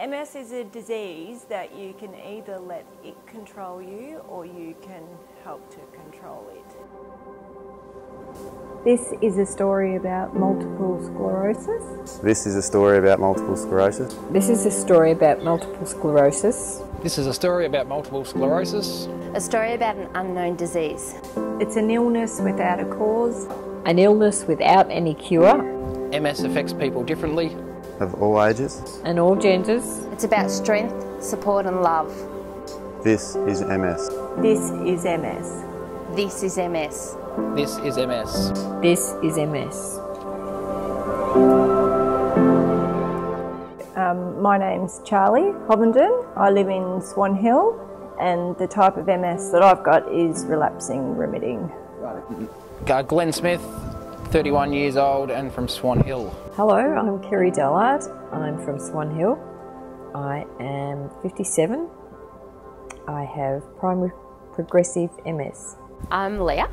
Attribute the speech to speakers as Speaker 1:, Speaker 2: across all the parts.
Speaker 1: MS is a disease that you can either let it control you or you can help to control it.
Speaker 2: This is a story about multiple sclerosis.
Speaker 3: This is a story about multiple sclerosis.
Speaker 2: This is a story about multiple sclerosis.
Speaker 4: This is a story about multiple sclerosis.
Speaker 5: A story about an unknown disease.
Speaker 1: It's an illness without a cause.
Speaker 2: An illness without any cure.
Speaker 4: MS affects people differently.
Speaker 3: Of all ages.
Speaker 2: And all genders.
Speaker 5: It's about strength, support and love.
Speaker 3: This is MS.
Speaker 1: This is MS.
Speaker 5: This is MS.
Speaker 4: This is MS.
Speaker 2: This is MS.
Speaker 1: My name's Charlie Hovenden. I live in Swan Hill, and the type of MS that I've got is relapsing remitting.
Speaker 4: Glenn Smith, 31 years old and from Swan Hill.
Speaker 2: Hello, I'm Kerry Dullard. I'm from Swan Hill. I am 57. I have primary progressive MS.
Speaker 5: I'm Leah.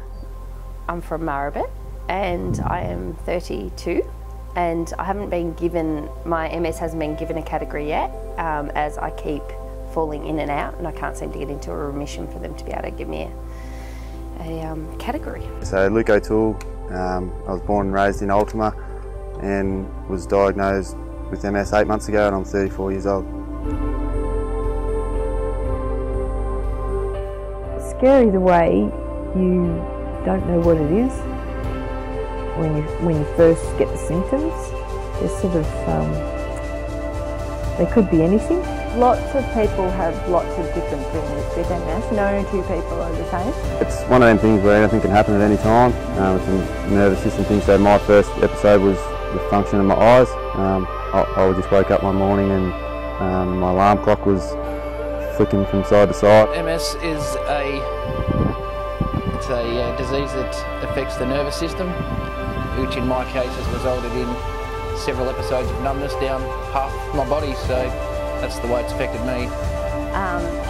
Speaker 5: I'm from Maribet and I am 32, and I haven't been given, my MS hasn't been given a category yet, as I keep falling in and out and I can't seem to get into a remission for them to be able to give me a category.
Speaker 3: So Luke O'Toole, I was born and raised in Ultima and was diagnosed with MS 8 months ago, and I'm 34 years old.
Speaker 2: It's scary the way you don't know what it is when you first get the symptoms. They're sort of, they could be anything.
Speaker 1: Lots of people have lots of different things with MS. No two people are the same.
Speaker 3: It's one of them things where anything can happen at any time. It's a nervous system thing, so my first episode was the function of my eyes. I just woke up one morning and my alarm clock was flicking from side to side.
Speaker 4: MS is a disease that affects the nervous system, which in my case has resulted in several episodes of numbness down half my body, so that's the way it's affected me.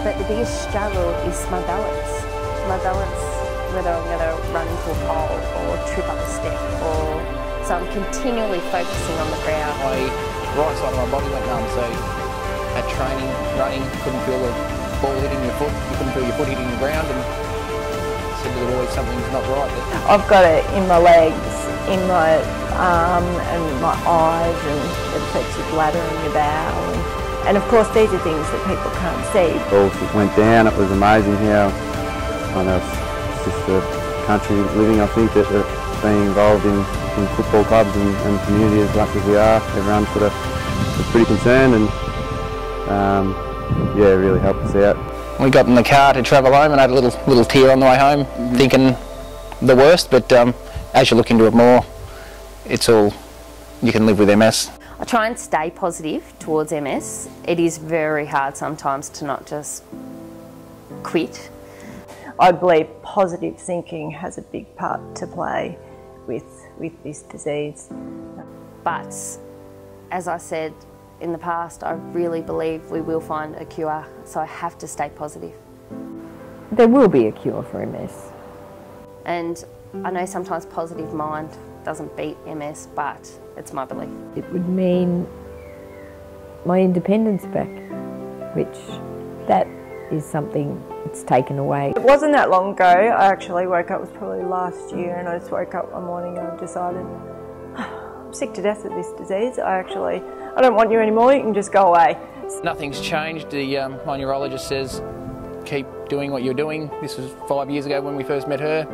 Speaker 5: But the biggest struggle is my balance. My balance, whether I'm going to run into a pole or trip up a step, or so I'm continually focusing on the ground.
Speaker 4: My right side of my body went numb, so at training, running, couldn't feel the ball hitting your foot, you couldn't feel your foot hitting the ground, and said there always something's not right.
Speaker 1: I've got it in my legs, in my arm and my eyes, and it affects your bladder and your bowel. And of course these are things that people can't see.
Speaker 3: It all went down. It was amazing how, I know it's just the country living, I think, that being involved in football clubs and community as much as we are, everyone sort of was pretty concerned, and yeah, it really helped us out.
Speaker 4: We got in the car to travel home and had a little tear on the way home, thinking the worst, but as you look into it more, it's all, you can live with MS.
Speaker 5: I try and stay positive towards MS. It is very hard sometimes to not just quit.
Speaker 1: I believe positive thinking has a big part to play with this disease.
Speaker 5: But as I said in the past, I really believe we will find a cure, so I have to stay positive.
Speaker 2: There will be a cure for MS.
Speaker 5: And I know sometimes positive mind doesn't beat MS, but it's my belief.
Speaker 2: It would mean my independence back, which that is something that's taken away.
Speaker 1: It wasn't that long ago. I actually woke up, it was probably last year, and I just woke up one morning and I decided, I'm sick to death of this disease. I don't want you anymore, you can just go away.
Speaker 4: Nothing's changed. My neurologist says keep doing what you're doing. This was 5 years ago when we first met her.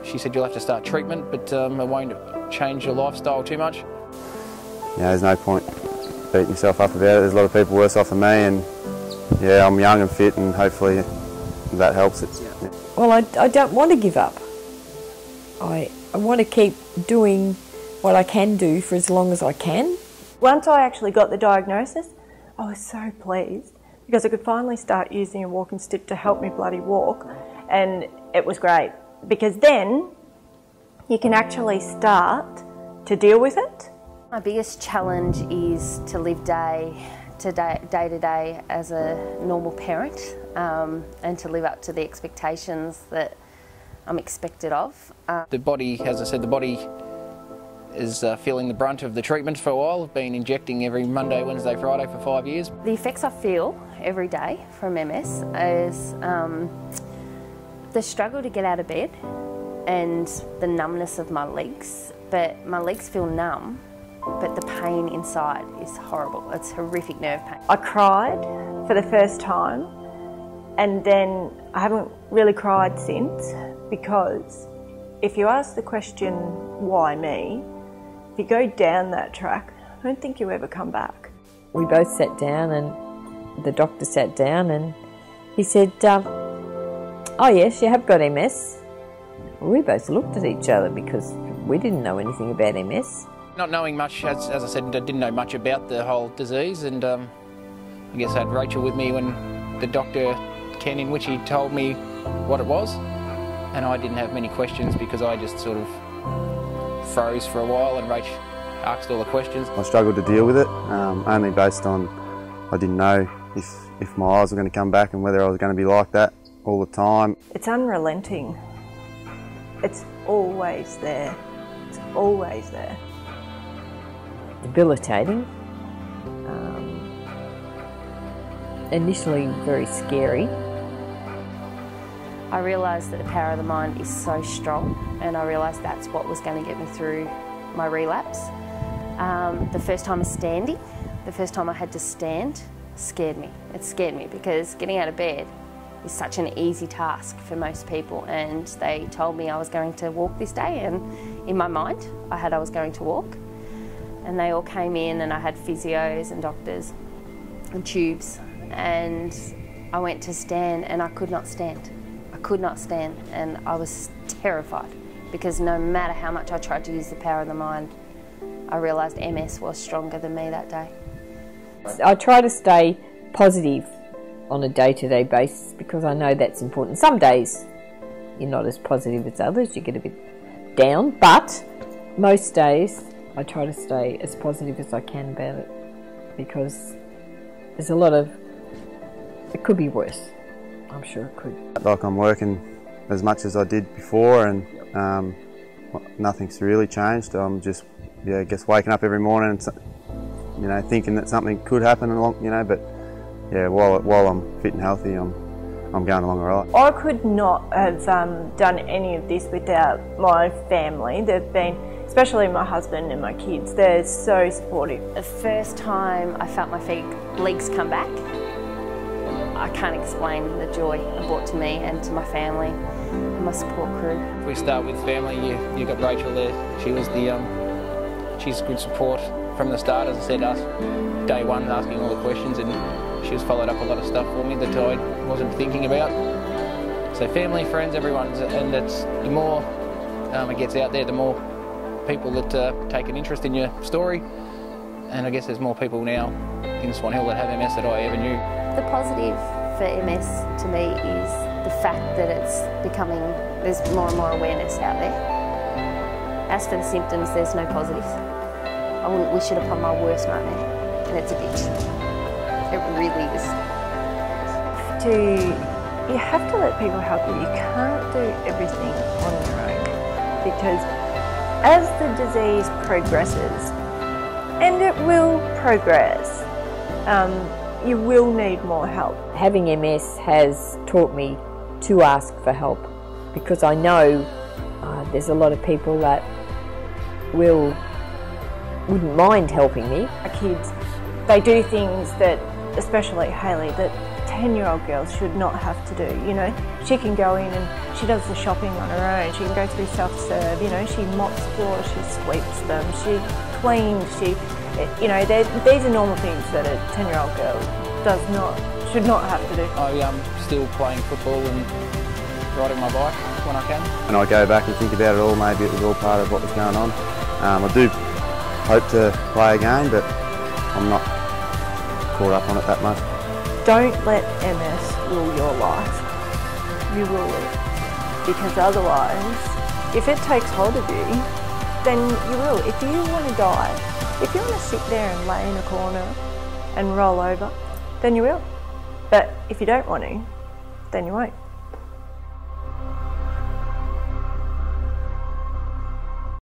Speaker 4: She said you'll have to start treatment, but it won't change your lifestyle too much.
Speaker 3: Yeah, there's no point beating yourself up about it. There's a lot of people worse off than me, and yeah, I'm young and fit, and hopefully that helps it. Yeah.
Speaker 2: Well, I don't want to give up. I want to keep doing what I can do for as long as I can.
Speaker 1: Once I actually got the diagnosis, I was so pleased because I could finally start using a walking stick to help me bloody walk, and it was great because then you can actually start to deal with it.
Speaker 5: My biggest challenge is to live day to day as a normal parent, and to live up to the expectations that I'm expected of.
Speaker 4: The body, as I said, the body is feeling the brunt of the treatments for a while. I've been injecting every Monday, Wednesday, Friday for 5 years.
Speaker 5: The effects I feel every day from MS is the struggle to get out of bed and the numbness of my legs. But my legs feel numb, but the pain inside is horrible. It's horrific nerve pain.
Speaker 1: I cried for the first time, and then I haven't really cried since, because if you ask the question, why me, if you go down that track, I don't think you ever come back.
Speaker 2: We both sat down, and the doctor sat down, and he said, oh yes, you have got MS. We both looked at each other because we didn't know anything about MS.
Speaker 4: Not knowing much, as I said, I didn't know much about the whole disease, and I guess I had Rachel with me when the doctor, Ken, in which he told me what it was, and I didn't have many questions because I just sort of froze for a while, and Rach asked all the questions.
Speaker 3: I struggled to deal with it, only based on I didn't know if my eyes were going to come back and whether I was going to be like that all the time.
Speaker 1: It's unrelenting. It's always there. It's always there.
Speaker 2: Debilitating. Initially very scary.
Speaker 5: I realised that the power of the mind is so strong, and I realised that's what was going to get me through my relapse. The first time standing, the first time I had to stand, scared me. It scared me because getting out of bed is such an easy task for most people, and they told me I was going to walk this day, and in my mind I was going to walk, and they all came in, and I had physios and doctors and tubes, and I went to stand and I could not stand. I could not stand, and I was terrified because no matter how much I tried to use the power of the mind, I realised MS was stronger than me that day.
Speaker 2: I try to stay positive on a day-to-day basis because I know that's important. Some days you're not as positive as others, you get a bit down, but most days I try to stay as positive as I can about it because there's a lot of, it could be worse. I'm sure it could.
Speaker 3: Like I'm working as much as I did before, and nothing's really changed. I'm just, I guess, waking up every morning and thinking that something could happen along, but yeah, while I'm fit and healthy, I'm going along all right.
Speaker 1: I could not have done any of this without my family. They've been, especially my husband and my kids, they're so supportive.
Speaker 5: The first time I felt my legs come back, I can't explain the joy it brought to me and to my family and my support crew.
Speaker 4: If we start with family, you got Rachel there. She was she's good support from the start, as I said, day one, asking all the questions, and she's followed up a lot of stuff for me that I wasn't thinking about. So family, friends, everyone, and that's, the more it gets out there, the more people that take an interest in your story, and I guess there's more people now in Swan Hill that have MS that I ever knew.
Speaker 5: The positive for MS to me is the fact that there's more and more awareness out there. As for the symptoms, there's no positives. I wouldn't wish it upon my worst nightmare, and it's a bitch. It really is.
Speaker 1: You have to let people help you. You can't do everything on your own, because as the disease progresses, and it will progress, you will need more help.
Speaker 2: Having MS has taught me to ask for help because I know there's a lot of people that wouldn't mind helping me.
Speaker 1: Our kids, they do things that, especially Hayley, that 10-year-old girls should not have to do. She can go in and she does the shopping on her own. She can go through self-serve, she mops floors, she sweeps them, she cleans, these are normal things that a 10-year-old girl should not have to do.
Speaker 3: I'm still playing football and riding my bike when I can.
Speaker 6: And I go back and think about it all, maybe it was all part of what was going on. I do hope to play again, but I'm not caught up on it that much.
Speaker 1: Don't let MS rule your life. You rule it. Because otherwise, if it takes hold of you, then you will. If you want to die, if you want to sit there and lay in a corner and roll over, then you will. But if you don't want to, then you won't.